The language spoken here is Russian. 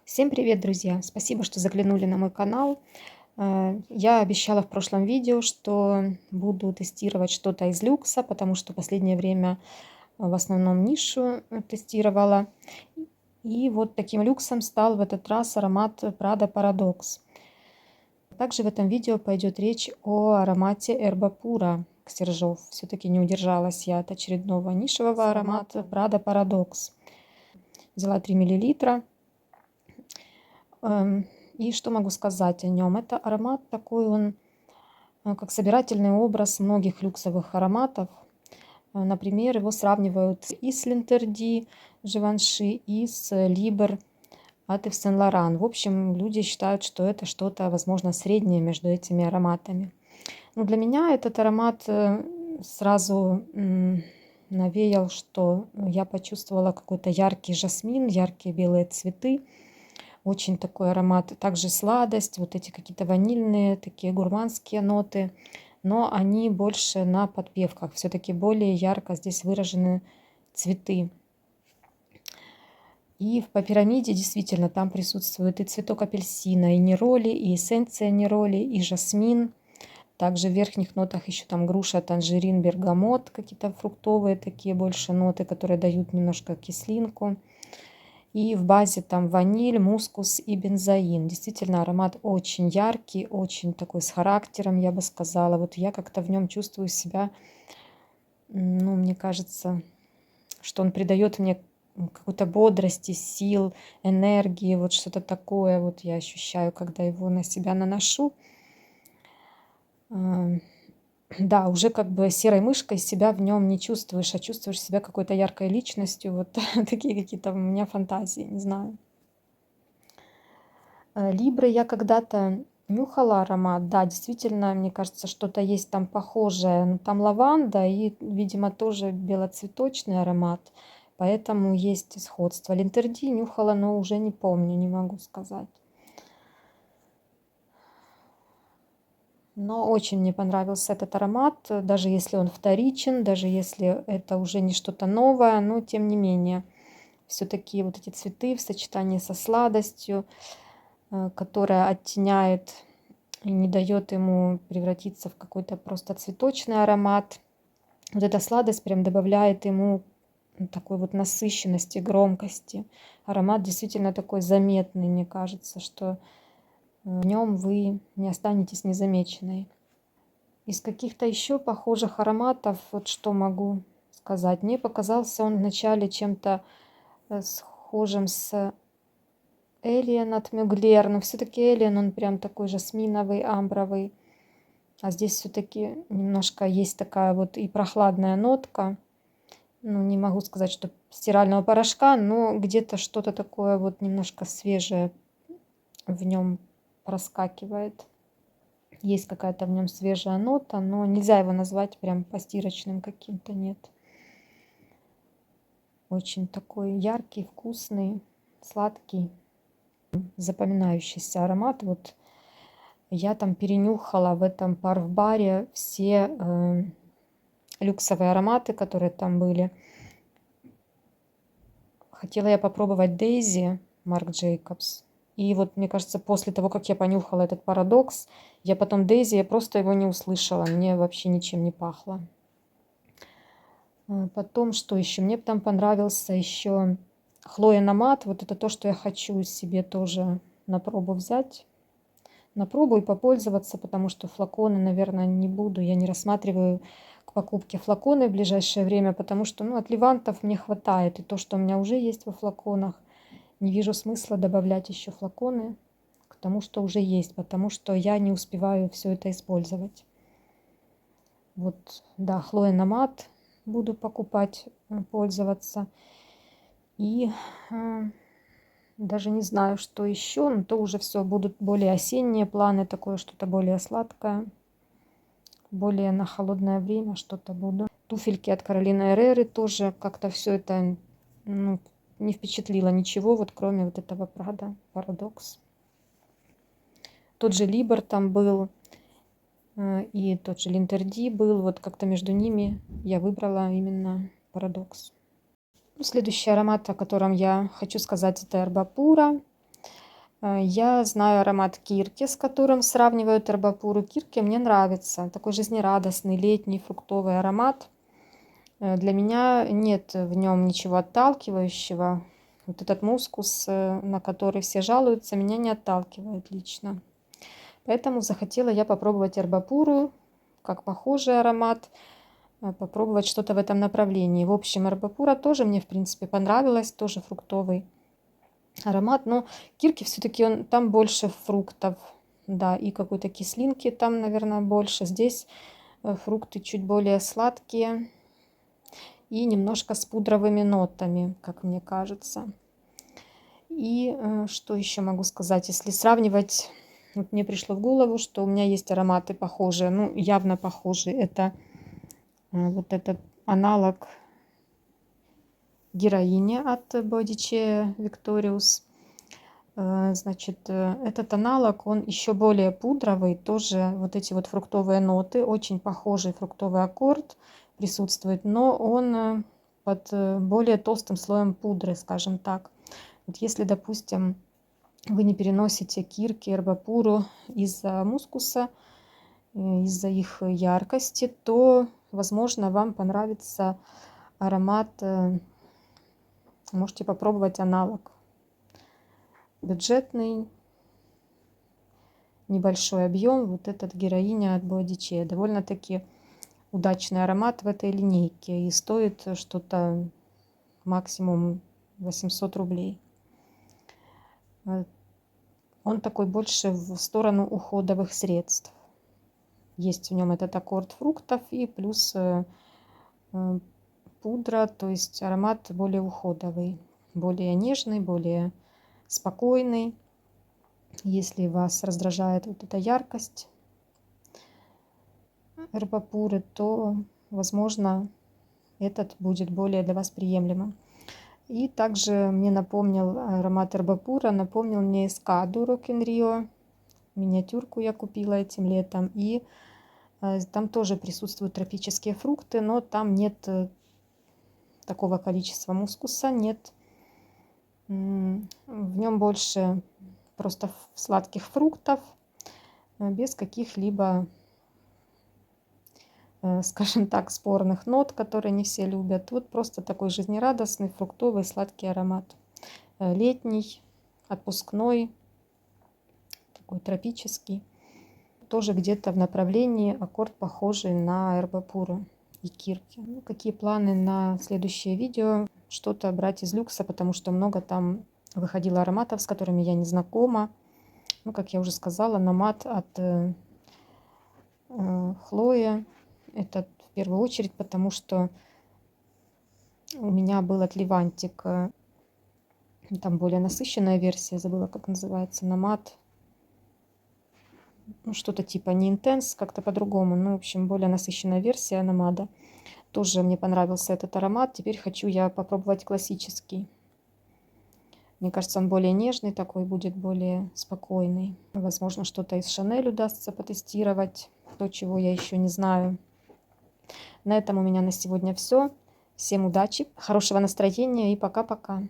Всем привет, друзья! Спасибо, что заглянули на мой канал. Я обещала в прошлом видео, что буду тестировать что-то из люкса, потому что в последнее время в основном нишу тестировала. И вот таким люксом стал в этот раз аромат Prada Paradox. Также в этом видео пойдет речь о аромате Erba Pura Ксержов. Все-таки не удержалась я от очередного нишевого аромата Prada Paradox. Взяла 3 мл. И что могу сказать о нем? Это аромат такой, он как собирательный образ многих люксовых ароматов. Например, его сравнивают и с Линтерди Живанши, и с Liber от Yves Saint Laurent. В общем, люди считают, что это что-то, возможно, среднее между этими ароматами. Но для меня этот аромат сразу навеял, что я почувствовала какой-то яркий жасмин, яркие белые цветы. Очень такой аромат, также сладость, вот эти какие-то ванильные, такие гурманские ноты, но они больше на подпевках, все-таки более ярко здесь выражены цветы. И по пирамиде действительно там присутствует и цветок апельсина, и нероли, и эссенция нероли, и жасмин. Также в верхних нотах еще там груша, танжерин, бергамот, какие-то фруктовые такие больше ноты, которые дают немножко кислинку. И в базе там ваниль, мускус и бензоин. Действительно, аромат очень яркий, очень такой с характером, я бы сказала. Вот я как-то в нем чувствую себя, ну, мне кажется, что он придает мне какой-то бодрости, сил, энергии, вот что-то такое вот я ощущаю, когда его на себя наношу. Да, уже как бы серой мышкой себя в нем не чувствуешь, а чувствуешь себя какой-то яркой личностью. Вот такие какие-то у меня фантазии, не знаю. Либры я когда-то нюхала аромат. Да, действительно, мне кажется, что-то есть там похожее. Но там лаванда и, видимо, тоже белоцветочный аромат. Поэтому есть сходство. Линтерди нюхала, но уже не помню, не могу сказать. Но очень мне понравился этот аромат, даже если он вторичен, даже если это уже не что-то новое, но тем не менее. Все-таки вот эти цветы в сочетании со сладостью, которая оттеняет и не дает ему превратиться в какой-то просто цветочный аромат. Вот эта сладость прям добавляет ему такой вот насыщенности, громкости. Аромат действительно такой заметный, мне кажется, что в нем вы не останетесь незамеченной. Из каких-то еще похожих ароматов, вот что могу сказать. Мне показался он вначале чем-то схожим с Alien от Mugler, но все-таки Alien, он прям такой жасминовый, амбровый. А здесь все-таки немножко есть такая вот и прохладная нотка. Ну, не могу сказать, что стирального порошка, но где-то что-то такое вот немножко свежее в нем проскакивает. Есть какая-то в нем свежая нота, но нельзя его назвать прям постирочным каким-то, нет. Очень такой яркий, вкусный, сладкий, запоминающийся аромат. Вот я там перенюхала в этом парф-баре все люксовые ароматы, которые там были. Хотела я попробовать Дейзи Марк Джейкобс. И вот, мне кажется, после того, как я понюхала этот парадокс, я потом Дейзи, я просто его не услышала. Мне вообще ничем не пахло. Потом, что еще? Мне там понравился еще Хлоя Намат. Вот это то, что я хочу себе тоже на пробу взять. На пробу и попользоваться, потому что флаконы, наверное, не буду. Я не рассматриваю к покупке флаконы в ближайшее время, потому что от левантов мне хватает. И то, что у меня уже есть во флаконах, не вижу смысла добавлять еще флаконы к тому, что уже есть, потому что я не успеваю все это использовать. Вот, да, Хлоя Намат буду покупать, пользоваться. И даже не знаю, что еще, но то уже все будут более осенние планы, такое что-то более сладкое, более на холодное время что-то буду. Туфельки от Каролины Эрреры тоже как-то все это не впечатлило ничего, вот кроме вот этого Prada Paradox. Тот же Liber там был, и тот же Линтерди был, вот как-то между ними я выбрала именно Paradox. Следующий аромат, о котором я хочу сказать, это Erba Pura. Я знаю аромат Кирки, с которым сравнивают Эрбапуру. Кирки мне нравится. Такой жизнерадостный, летний, фруктовый аромат. Для меня нет в нем ничего отталкивающего. Вот этот мускус, на который все жалуются, меня не отталкивает лично. Поэтому захотела я попробовать Эрбапуру, как похожий аромат, попробовать что-то в этом направлении. В общем, Эрбапура тоже мне, в принципе, понравилась, тоже фруктовый аромат, но Кирки все-таки там больше фруктов, да, и какой-то кислинки там, наверное, больше. Здесь фрукты чуть более сладкие и немножко с пудровыми нотами, как мне кажется. И что еще могу сказать, если сравнивать, вот мне пришло в голову, что у меня есть ароматы похожие, ну, явно похожие. Это вот этот аналог героини от Bodyche Victorious. Значит, этот аналог, он еще более пудровый, тоже вот эти вот фруктовые ноты, очень похожий фруктовый аккорд присутствует, но он под более толстым слоем пудры, скажем так. Вот если, допустим, вы не переносите Кирки, Эрбапуру из-за мускуса, из-за их яркости, то, возможно, вам понравится аромат, можете попробовать аналог. Бюджетный, небольшой объем, вот этот героиня от Bodyche. Довольно-таки удачный аромат в этой линейке и стоит что-то максимум 800 рублей. Он такой больше в сторону уходовых средств. Есть в нем этот аккорд фруктов и плюс пудра, то есть аромат более уходовый, более нежный, более спокойный. Если вас раздражает вот эта яркость Эрбапуры, то, возможно, этот будет более для вас приемлемым. И также мне напомнил аромат Эрбапура, напомнил мне Эскаду Rock in Rio. Миниатюрку я купила этим летом. И там тоже присутствуют тропические фрукты, но там нет такого количества мускуса, нет. В нем больше просто сладких фруктов, без каких-либо, скажем так, спорных нот, которые не все любят. Вот просто такой жизнерадостный, фруктовый, сладкий аромат. Летний, отпускной, такой тропический. Тоже где-то в направлении аккорд похожий на Эрбапуру и Кирки. Ну, какие планы на следующее видео? Что-то брать из люкса, потому что много там выходило ароматов, с которыми я не знакома. Ну, как я уже сказала, намат от Хлои. Это в первую очередь, потому что у меня был от Левантик. Там более насыщенная версия, забыла, как называется, намат. Ну, что-то типа не Intense, как-то по-другому. Ну, в общем, более насыщенная версия намада. Тоже мне понравился этот аромат. Теперь хочу я попробовать классический. Мне кажется, он более нежный такой, будет более спокойный. Возможно, что-то из Шанель удастся потестировать. То, чего я еще не знаю. На этом у меня на сегодня все. Всем удачи, хорошего настроения и пока-пока.